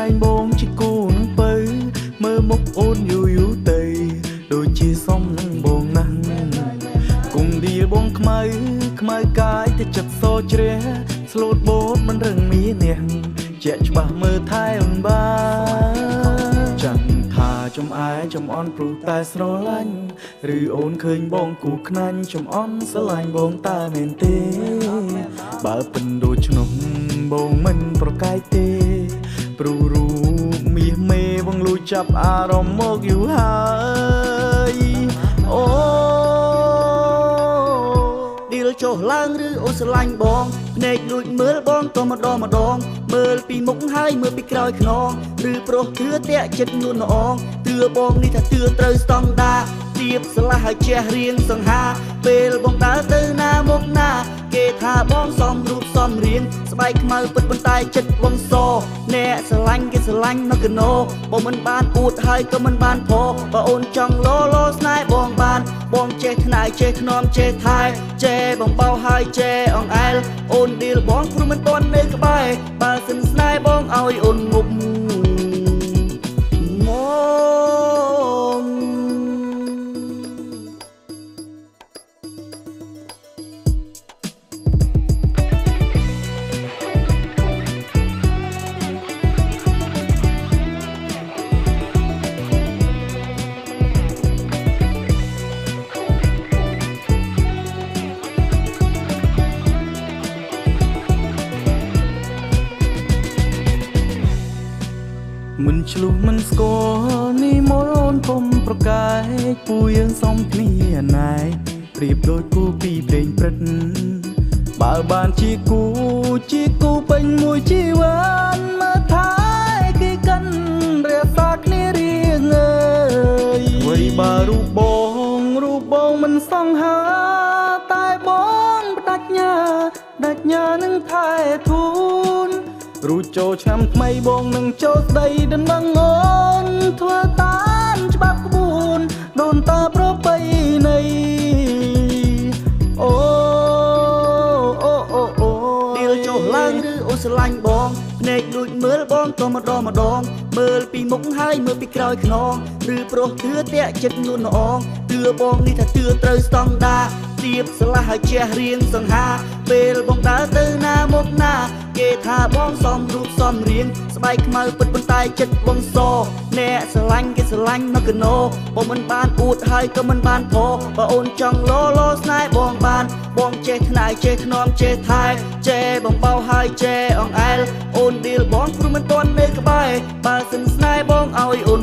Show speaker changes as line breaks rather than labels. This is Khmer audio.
ែងបងជាគូនឹងបើមើលមុខអូនយូរយូរទៅដូចជាសំនឹងបងណាស់គុំឌីលបងខ្មៅកាយតែចិត្តសជ្រះស្លូតបូតមិនរឹងមានអ្នកជាក់ច្បាស់មើលថែអូនបានចាំថាចំអែចំអន់ព្រោះតែស្រឡាញ់ឬអូនឃើញបងគូខ្នាញ់ចំអន់ស្រឡាញ់បងតើមែនទេបើពិនដូច្នោះបងមិនប្រកែកទេព្រោះរូបមាសមេបងលួចចាប់អារម្មណ៍មកយូរហើយអូឌីលចុះឡើងឬអូស្រឡាញ់បងភ្នែកលួចមើលបងក៏ម្ដងមើលពីមុខហើយមើលពីក្រោយខ្នងឬប្រុសទឿតាក់ចិត្តនួនល្អងទឿបងនេះថាទឿត្រូវស្តង់ដាទៀបស្លាស់ឲ្យជះរៀងសង្ហាពេលបងដើរទៅណាមកណាគេថាបងសំរូបសំរៀងស្បែកខ្មៅពិតប៉ុន្តែចិត្តបងសអ្នកស្រឡាញ់គេស្រឡាញ់មកកណោបងមិនបានអួតហើយក៏មិនបានផបើអូនចង់លស្នេហ៍បងបានបងចេះថ្នៃចេះធ្នមចេះថែចេះបងបោហើយចេះអង្អែលអូនឌីលបងព្រោះមិនទាន់នៅក្បែរបើសិនស្នេហ៍បងឲ្យអូនងប់មកមិនឆ្លុះមិនស្គាល់នេះមកអូនពុំប្រកែកពូយើងសំគ្នាណែប្រៀបដូចគូពីព្រេងព្រឹត្តបើបានជាគូពេញមួយជីវិតមើលថែគេកាន់រក្សាគ្នារៀងអើយអ្វីបើរូបបងមិនសង្ហាតែបងបដិញ្ញានឹងថែធូនរួចចូលឆ្នាំថ្មីបងនឹងចូលស្ដីដំណឹងអូនធ្វើតាមច្បាប់ក្បួនដូនតាប្រពៃណីអូឌីលចុះឡើងឬអូស្រឡាញ់បងភ្នែកលួចមើលបងក៏ម្ដងមើលពីមុខហើយមើលពីក្រោយខ្នងឬប្រុសទឿតាក់ចិត្តនួនល្អងទឿបងនេះថាទឿត្រូវស្តង់ដាទៀបស្លាស់ឲ្យជះរៀងសង្ហាពេលបងដើរទៅណាមកណាគេថាបងសំរូបសំរៀងស្បែកខ្មៅពិតប៉ុន្តែចិត្តបងសអ្នកស្រឡាញ់គេស្រឡាញ់មកកណោបងមិនបានអួតហើយក៏មិនបានផបើអូនចង់លស្នេហ៍បងបានបងចេះថ្នៃចេះធ្នមចេះថែចេះបងបោហើយចេះអង្អែលអូនឌីលបងព្រោះមិនទាន់នៅក្បែរបើសិនស្នេហ៍បងឲ្យអូន